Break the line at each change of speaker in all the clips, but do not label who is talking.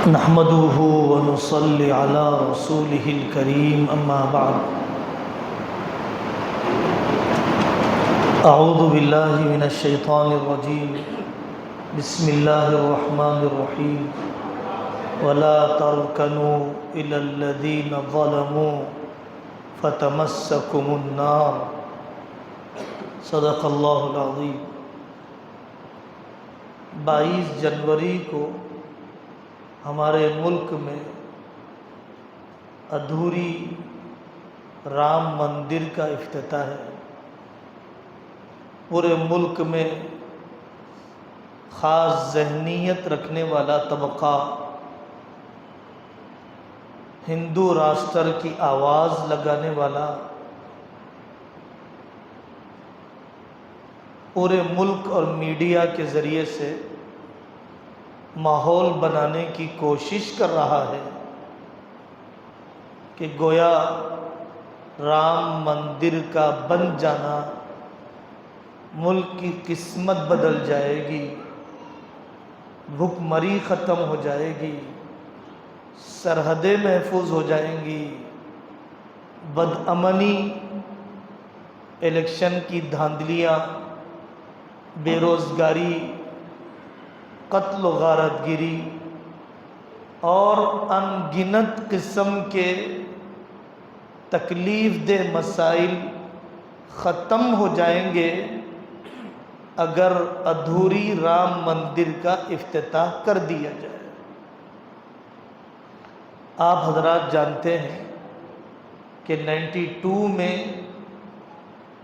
نحمده ونصلي على رسوله الكريم أما بعد أعوذ بالله من الشيطان الرجيم بسم الله الرحمن الرحيم ولا تركنوا إلى الذين ظلموا فتمسكم النار صدق اللہ العظیم۔ 22 جنوری کو ہمارے ملک میں ادھوری رام مندر کا افتتاح ہے۔ پورے ملک میں خاص ذہنیت رکھنے والا طبقہ ہندو راشٹر کی آواز لگانے والا پورے ملک اور میڈیا کے ذریعے سے ماحول بنانے کی کوشش کر رہا ہے کہ گویا رام مندر کا بن جانا ملک کی قسمت بدل جائے گی، بھوک مری ختم ہو جائے گی، سرحدیں محفوظ ہو جائیں گی، بدامنی، الیکشن کی دھاندلیاں، بے روزگاری، قتل و غارت گیری اور ان گنت قسم کے تکلیف دہ مسائل ختم ہو جائیں گے اگر ادھوری رام مندر کا افتتاح کر دیا جائے۔ آپ حضرات جانتے ہیں کہ 92 میں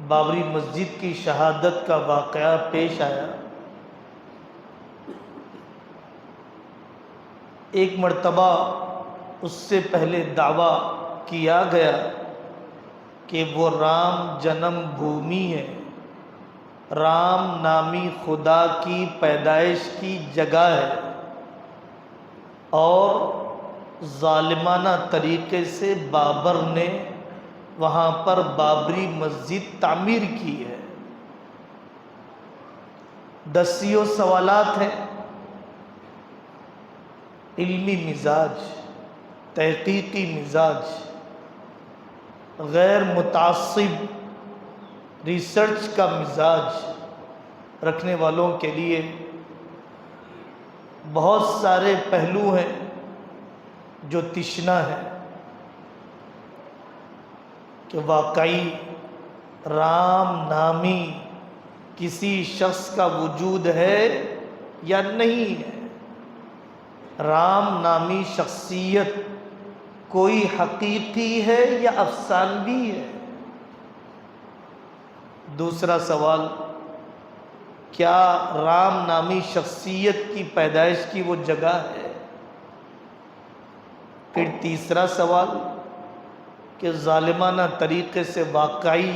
بابری مسجد کی شہادت کا واقعہ پیش آیا۔ ایک مرتبہ اس سے پہلے دعویٰ کیا گیا کہ وہ رام جنم بھومی ہے، رام نامی خدا کی پیدائش کی جگہ ہے، اور ظالمانہ طریقے سے بابر نے وہاں پر بابری مسجد تعمیر کی ہے۔ دسیوں سوالات ہیں، علمی مزاج، تحقیقی مزاج، غیر متعصب ریسرچ کا مزاج رکھنے والوں کے لیے بہت سارے پہلو ہیں جو تشنا ہے کہ واقعی رام نامی کسی شخص کا وجود ہے یا نہیں ہے، رام نامی شخصیت کوئی حقیقی ہے یا افسانوی ہے۔ دوسرا سوال، کیا رام نامی شخصیت کی پیدائش کی وہ جگہ ہے؟ پھر تیسرا سوال کہ ظالمانہ طریقے سے واقعی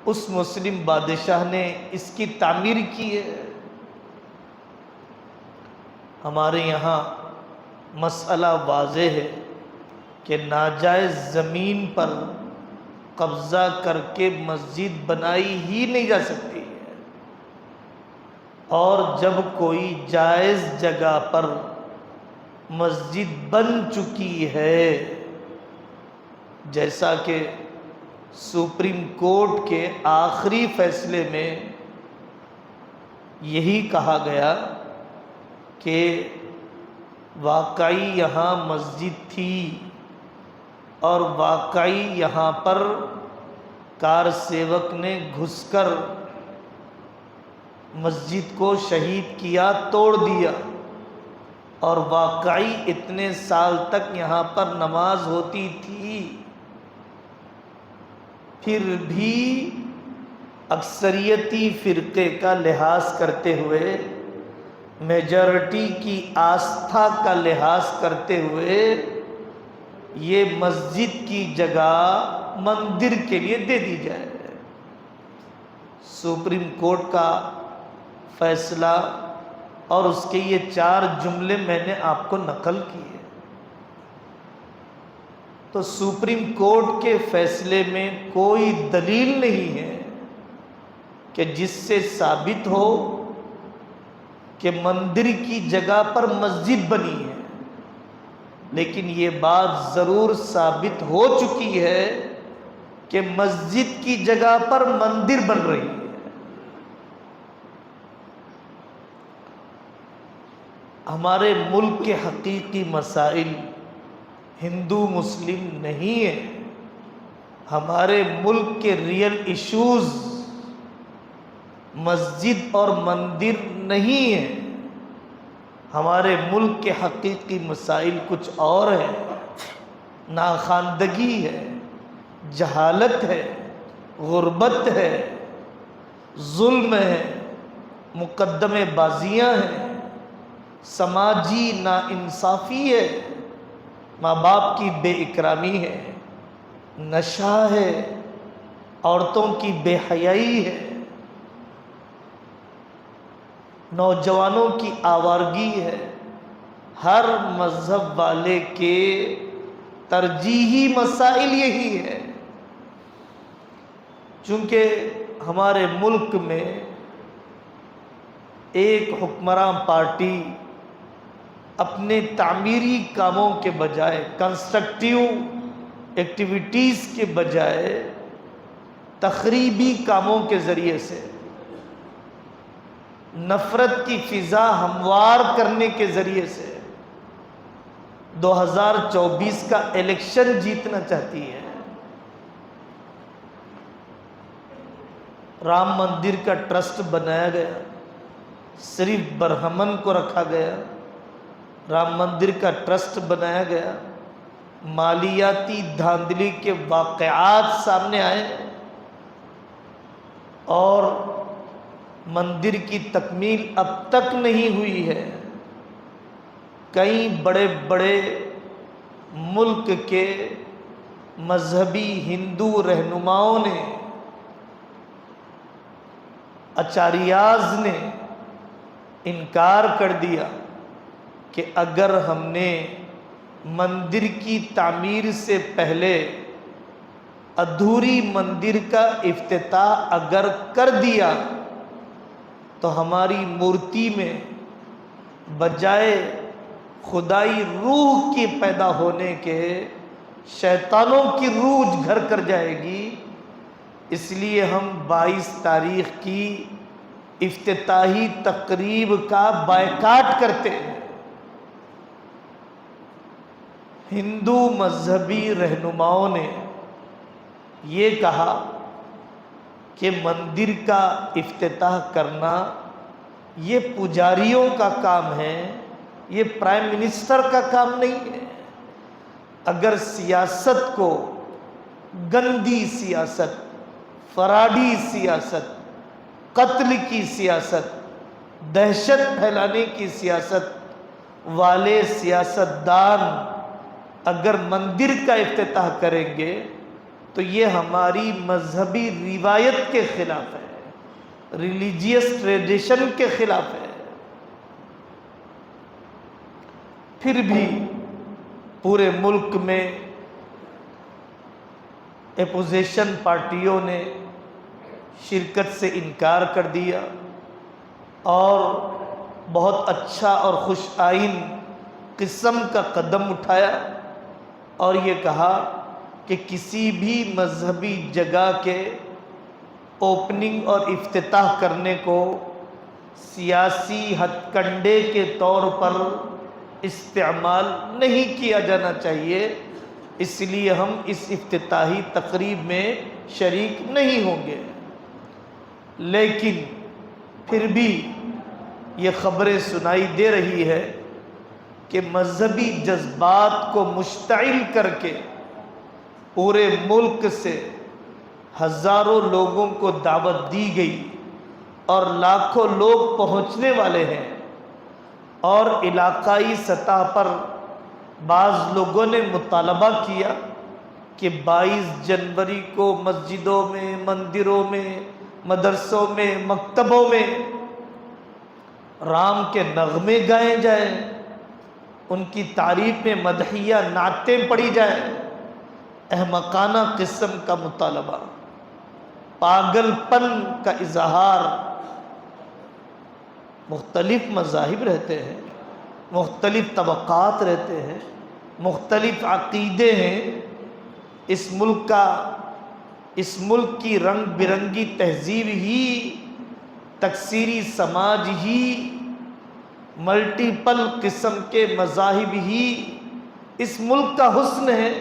اس مسلم بادشاہ نے اس کی تعمیر کی ہے؟ ہمارے یہاں مسئلہ واضح ہے کہ ناجائز زمین پر قبضہ کر کے مسجد بنائی ہی نہیں جا سکتی ہے، اور جب کوئی جائز جگہ پر مسجد بن چکی ہے، جیسا کہ سپریم کورٹ کے آخری فیصلے میں یہی کہا گیا کہ واقعی یہاں مسجد تھی اور واقعی یہاں پر کار سیوک نے گھس کر مسجد کو شہید کیا، توڑ دیا، اور واقعی اتنے سال تک یہاں پر نماز ہوتی تھی، پھر بھی اکثریتی فرقے کا لحاظ کرتے ہوئے، میجارٹی کی آستھا کا لحاظ کرتے ہوئے یہ مسجد کی جگہ مندر کے لیے دے دی جائے۔ سپریم کورٹ کا فیصلہ اور اس کے یہ 4 جملے میں نے آپ کو نقل کیے۔ تو سپریم کورٹ کے فیصلے میں کوئی دلیل نہیں ہے کہ جس سے ثابت ہو کہ مندر کی جگہ پر مسجد بنی ہے۔ لیکن یہ بات ضرور ثابت ہو چکی ہے کہ مسجد کی جگہ پر مندر بن رہی ہے۔ ہمارے ملک کے حقیقی مسائل ہندو مسلم نہیں ہیں، ہمارے ملک کے ریئل ایشوز مسجد اور مندر نہیں ہیں، ہمارے ملک کے حقیقی مسائل کچھ اور ہیں۔ ناخواندگی ہے، جہالت ہے، غربت ہے، ظلم ہے، مقدمے بازیاں ہیں، سماجی ناانصافی ہے، ماں باپ کی بے اکرامی ہے، نشہ ہے، عورتوں کی بے حیائی ہے، نوجوانوں کی آوارگی ہے۔ ہر مذہب والے کے ترجیحی مسائل یہی ہے، چونکہ ہمارے ملک میں ایک حکمراں پارٹی اپنے تعمیری کاموں کے بجائے، کنسٹرکٹیو ایکٹیویٹیز کے بجائے تخریبی کاموں کے ذریعے سے، نفرت کی فضا ہموار کرنے کے ذریعے سے 2024 کا الیکشن جیتنا چاہتی ہے۔ رام مندر کا ٹرسٹ بنایا گیا، صرف برہمن کو رکھا گیا، رام مندر کا ٹرسٹ بنایا گیا، مالیاتی دھاندلی کے واقعات سامنے آئے اور مندر کی تکمیل اب تک نہیں ہوئی ہے۔ کئی بڑے بڑے ملک کے مذہبی ہندو رہنماؤں نے، آچاریاز نے انکار کر دیا کہ اگر ہم نے مندر کی تعمیر سے پہلے ادھوری مندر کا افتتاح اگر کر دیا تو ہماری مورتی میں بجائے خدائی روح کے پیدا ہونے کے شیطانوں کی روح گھر کر جائے گی، اس لیے ہم 22 تاریخ کی افتتاحی تقریب کا بائیکاٹ کرتے ہیں۔ ہندو مذہبی رہنماؤں نے یہ کہا کہ مندر کا افتتاح کرنا یہ پجاریوں کا کام ہے، یہ پرائم منسٹر کا کام نہیں ہے۔ اگر سیاست کو گندی سیاست، فراڈی سیاست، قتل کی سیاست، دہشت پھیلانے کی سیاست والے سیاستدان اگر مندر کا افتتاح کریں گے تو یہ ہماری مذہبی روایت کے خلاف ہے، ریلیجیس ٹریڈیشن کے خلاف ہے۔ پھر بھی پورے ملک میں اپوزیشن پارٹیوں نے شرکت سے انکار کر دیا اور بہت اچھا اور خوش آئین قسم کا قدم اٹھایا اور یہ کہا کہ کسی بھی مذہبی جگہ کے اوپننگ اور افتتاح کرنے کو سیاسی ہتھ کنڈے کے طور پر استعمال نہیں کیا جانا چاہیے، اس لیے ہم اس افتتاحی تقریب میں شریک نہیں ہوں گے۔ لیکن پھر بھی یہ خبریں سنائی دے رہی ہے کہ مذہبی جذبات کو مشتعل کر کے پورے ملک سے ہزاروں لوگوں کو دعوت دی گئی اور لاکھوں لوگ پہنچنے والے ہیں، اور علاقائی سطح پر بعض لوگوں نے مطالبہ کیا کہ 22 جنوری کو مسجدوں میں، مندروں میں، مدرسوں میں، مکتبوں میں رام کے نغمے گائے جائیں، ان کی تعریف میں مدحیہ نعتیں پڑھی جائیں۔ احمقانہ قسم کا مطالبہ، پاگل پن کا اظہار۔ مختلف مذاہب رہتے ہیں، مختلف طبقات رہتے ہیں، مختلف عقیدے ہیں، اس ملک کی رنگ برنگی تہذیب ہی، تکثیری سماج ہی، ملٹیپل قسم کے مذاہب ہی اس ملک کا حسن ہے۔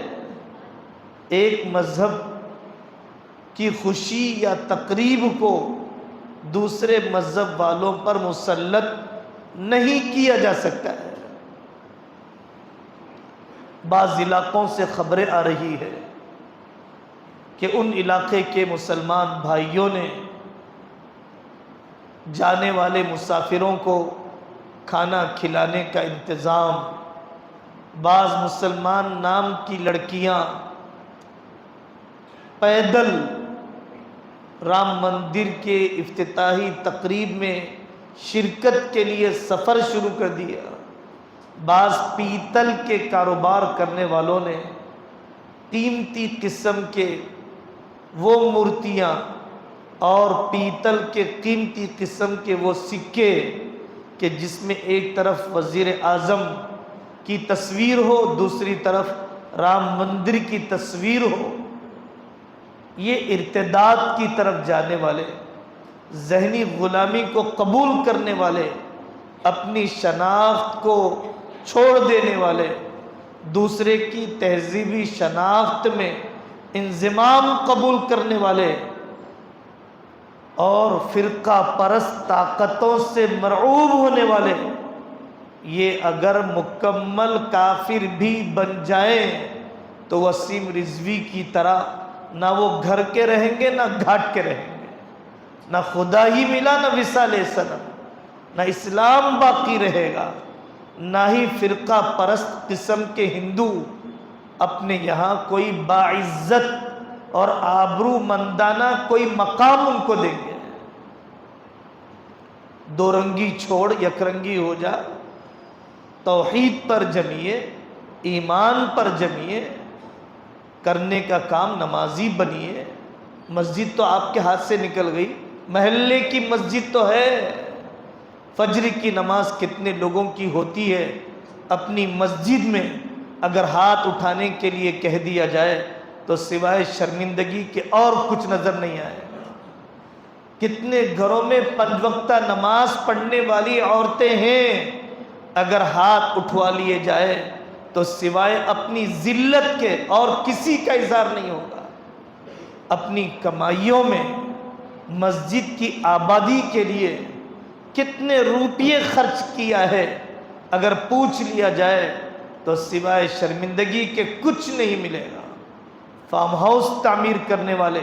ایک مذہب کی خوشی یا تقریب کو دوسرے مذہب والوں پر مسلط نہیں کیا جا سکتا ہے۔ بعض علاقوں سے خبریں آ رہی ہے کہ ان علاقے کے مسلمان بھائیوں نے جانے والے مسافروں کو کھانا کھلانے کا انتظام، بعض مسلمان نام کی لڑکیاں پیدل رام مندر کے افتتاحی تقریب میں شرکت کے لیے سفر شروع کر دیا۔ بعض پیتل کے کاروبار کرنے والوں نے قیمتی قسم کے وہ مورتیاں اور پیتل کے قیمتی قسم کے وہ سکے کہ جس میں ایک طرف وزیر اعظم کی تصویر ہو، دوسری طرف رام مندر کی تصویر ہو، یہ ارتداد کی طرف جانے والے، ذہنی غلامی کو قبول کرنے والے، اپنی شناخت کو چھوڑ دینے والے، دوسرے کی تہذیبی شناخت میں انضمام قبول کرنے والے اور فرقہ پرست طاقتوں سے مرعوب ہونے والے، یہ اگر مکمل کافر بھی بن جائیں تو وسیم رضوی کی طرح نہ وہ گھر کے رہیں گے نہ گھاٹ کے رہیں گے، نہ خدا ہی ملا نہ وصال صنم، نہ اسلام باقی رہے گا، نہ ہی فرقہ پرست قسم کے ہندو اپنے یہاں کوئی باعزت اور آبرو مندانہ کوئی مقام ان کو دیں گے۔ دو رنگی چھوڑ یک رنگی ہو جا، توحید پر جمیے، ایمان پر جمیے، کرنے کا کام نمازی بنیے۔ مسجد تو آپ کے ہاتھ سے نکل گئی، محلے کی مسجد تو ہے، فجر کی نماز کتنے لوگوں کی ہوتی ہے، اپنی مسجد میں اگر ہاتھ اٹھانے کے لیے کہہ دیا جائے تو سوائے شرمندگی کے اور کچھ نظر نہیں آئے۔ کتنے گھروں میں 5 وقتہ نماز پڑھنے والی عورتیں ہیں، اگر ہاتھ اٹھوا لیے جائے تو سوائے اپنی ذلت کے اور کسی کا اظہار نہیں ہوگا۔ اپنی کمائیوں میں مسجد کی آبادی کے لیے کتنے روپیے خرچ کیا ہے، اگر پوچھ لیا جائے تو سوائے شرمندگی کے کچھ نہیں ملے گا۔ فارم ہاؤس تعمیر کرنے والے،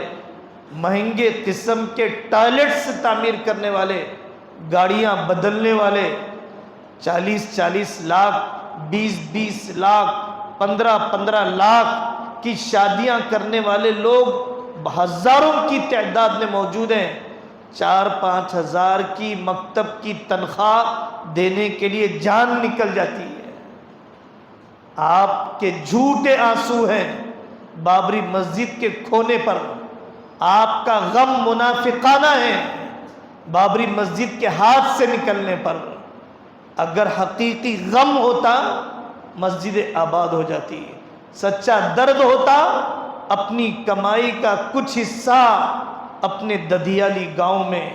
مہنگے قسم کے ٹوائلٹس تعمیر کرنے والے، گاڑیاں بدلنے والے، 40 لاکھ 20 لاکھ 15 لاکھ کی شادیاں کرنے والے لوگ ہزاروں کی تعداد میں موجود ہیں۔ 4-5 ہزار کی مکتب کی تنخواہ دینے کے لیے جان نکل جاتی ہے۔ آپ کے جھوٹے آنسو ہیں بابری مسجد کے کھونے پر، آپ کا غم منافقانہ ہے بابری مسجد کے ہاتھ سے نکلنے پر۔ اگر حقیقی غم ہوتا مسجد آباد ہو جاتی، سچا درد ہوتا اپنی کمائی کا کچھ حصہ اپنے ددھیالی گاؤں میں،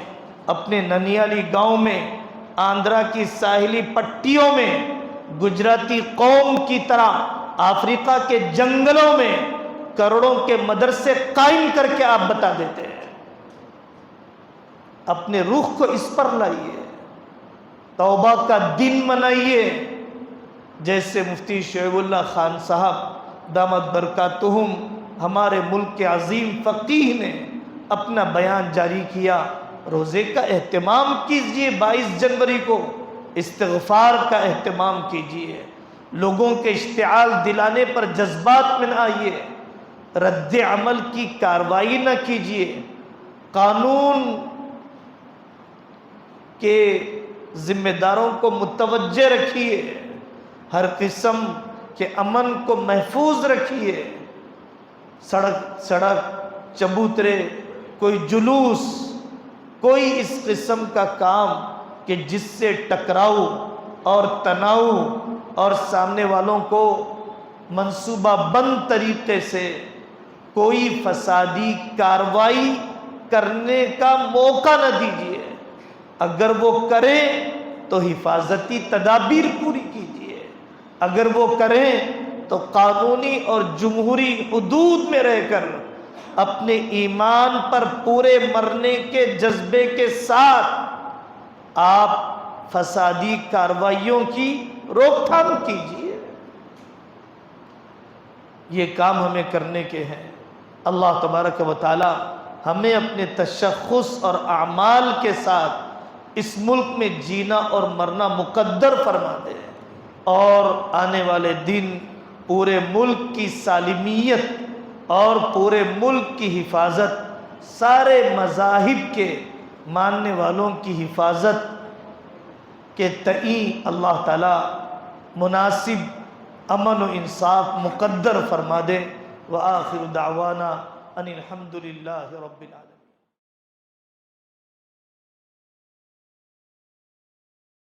اپنے ننیالی گاؤں میں، آندھرا کی ساحلی پٹیوں میں، گجراتی قوم کی طرح افریقہ کے جنگلوں میں کروڑوں کے مدرسے قائم کر کے آپ بتا دیتے ہیں۔ اپنے رخ کو اس پر لائیے، توبہ کا دن منائیے، جیسے مفتی شعیب اللہ خان صاحب دامت برکاتہم ہمارے ملک کے عظیم فقیہ نے اپنا بیان جاری کیا۔ روزے کا اہتمام کیجئے، 22 جنوری کو استغفار کا اہتمام کیجئے، لوگوں کے اشتعال دلانے پر جذبات میں نہ آئیے، رد عمل کی کارروائی نہ کیجئے، قانون کے ذمہ داروں کو متوجہ رکھیے، ہر قسم کے امن کو محفوظ رکھیے۔ سڑک چبوترے، کوئی جلوس، کوئی اس قسم کا کام کہ جس سے ٹکراؤ اور تناؤ اور سامنے والوں کو منصوبہ بند طریقے سے کوئی فسادی کارروائی کرنے کا موقع نہ دیجیے۔ اگر وہ کریں تو حفاظتی تدابیر پوری کیجیے، اگر وہ کریں تو قانونی اور جمہوری حدود میں رہ کر اپنے ایمان پر پورے مرنے کے جذبے کے ساتھ آپ فسادی کارروائیوں کی روک تھام کیجیے۔ یہ کام ہمیں کرنے کے ہیں۔ اللہ تبارک و تعالی ہمیں اپنے تشخص اور اعمال کے ساتھ اس ملک میں جینا اور مرنا مقدر فرما دے، اور آنے والے دن پورے ملک کی سالمیت اور پورے ملک کی حفاظت، سارے مذاہب کے ماننے والوں کی حفاظت کے تئیں اللہ تعالی مناسب امن و انصاف مقدر فرما دے۔ وآخر دعوانا ان الحمد للہ رب العالمین۔